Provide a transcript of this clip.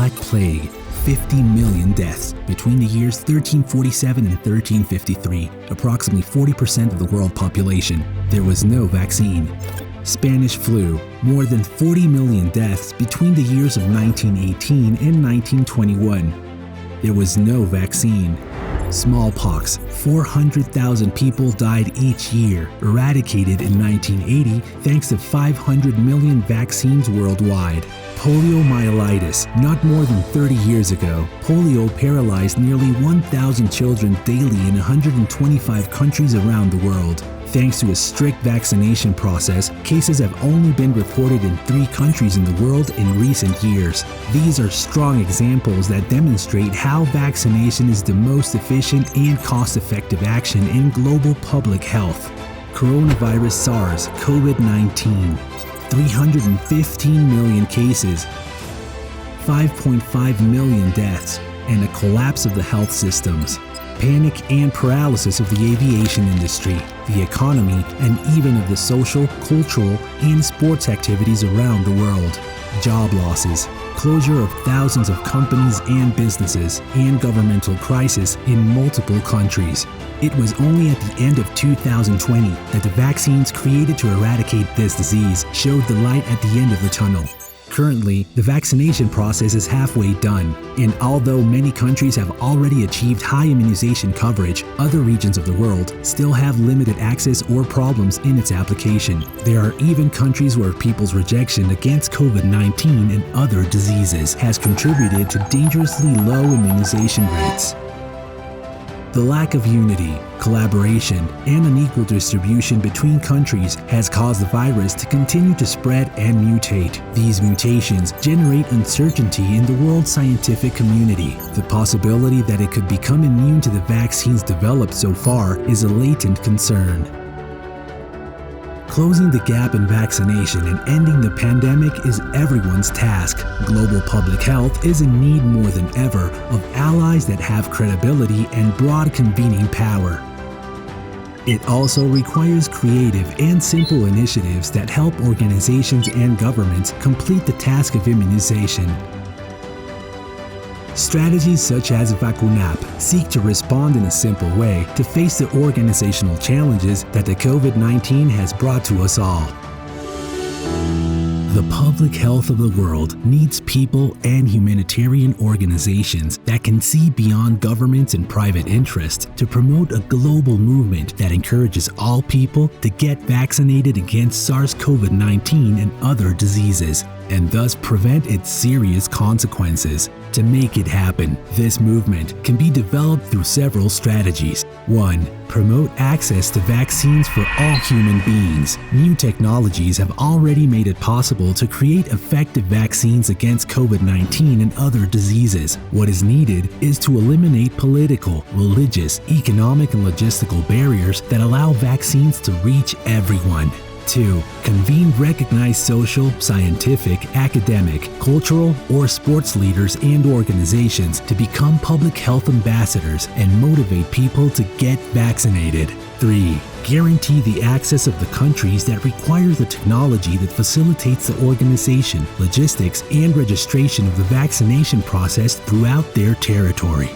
Black Plague, 50 million deaths between the years 1347 and 1353, approximately 40% of the world population. There was no vaccine. Spanish flu, more than 40 million deaths between the years of 1918 and 1921. There was no vaccine. Smallpox, 400,000 people died each year, eradicated in 1980 thanks to 500 million vaccines worldwide. Poliomyelitis, not more than 30 years ago, polio paralyzed nearly 1,000 children daily in 125 countries around the world. Thanks to a strict vaccination process, cases have only been reported in 3 countries in the world in recent years. These are strong examples that demonstrate how vaccination is the most efficient and cost-effective action in global public health. Coronavirus SARS-CoV-19, 315 million cases, 5.5 million deaths, and a collapse of the health systems. Panic and paralysis of the aviation industry, the economy, and even of the social, cultural, and sports activities around the world. Job losses, closure of thousands of companies and businesses, and governmental crisis in multiple countries. It was only at the end of 2020 that the vaccines created to eradicate this disease showed the light at the end of the tunnel. Currently, the vaccination process is halfway done, and although many countries have already achieved high immunization coverage, other regions of the world still have limited access or problems in its application. There are even countries where people's rejection against COVID-19 and other diseases has contributed to dangerously low immunization rates. The lack of unity, collaboration, and unequal distribution between countries has caused the virus to continue to spread and mutate. These mutations generate uncertainty in the world scientific community. The possibility that it could become immune to the vaccines developed so far is a latent concern. Closing the gap in vaccination and ending the pandemic is everyone's task. Global public health is in need more than ever of allies that have credibility and broad convening power. It also requires creative and simple initiatives that help organizations and governments complete the task of immunization. Strategies such as Vacun Pp seek to respond in a simple way to face the organizational challenges that the COVID-19 has brought to us all. The public health of the world needs people and humanitarian organizations that can see beyond governments and private interests to promote a global movement that encourages all people to get vaccinated against SARS-CoV-19 and other diseases, and thus prevent its serious consequences. To make it happen, this movement can be developed through several strategies. 1. Promote access to vaccines for all human beings. New technologies have already made it possible to create effective vaccines against COVID-19 and other diseases. What is needed is to eliminate political, religious, economic, and logistical barriers that allow vaccines to reach everyone. 2. Convene recognized social, scientific, academic, cultural, or sports leaders and organizations to become public health ambassadors and motivate people to get vaccinated. 3. Guarantee the access of the countries that require the technology that facilitates the organization, logistics, and registration of the vaccination process throughout their territory.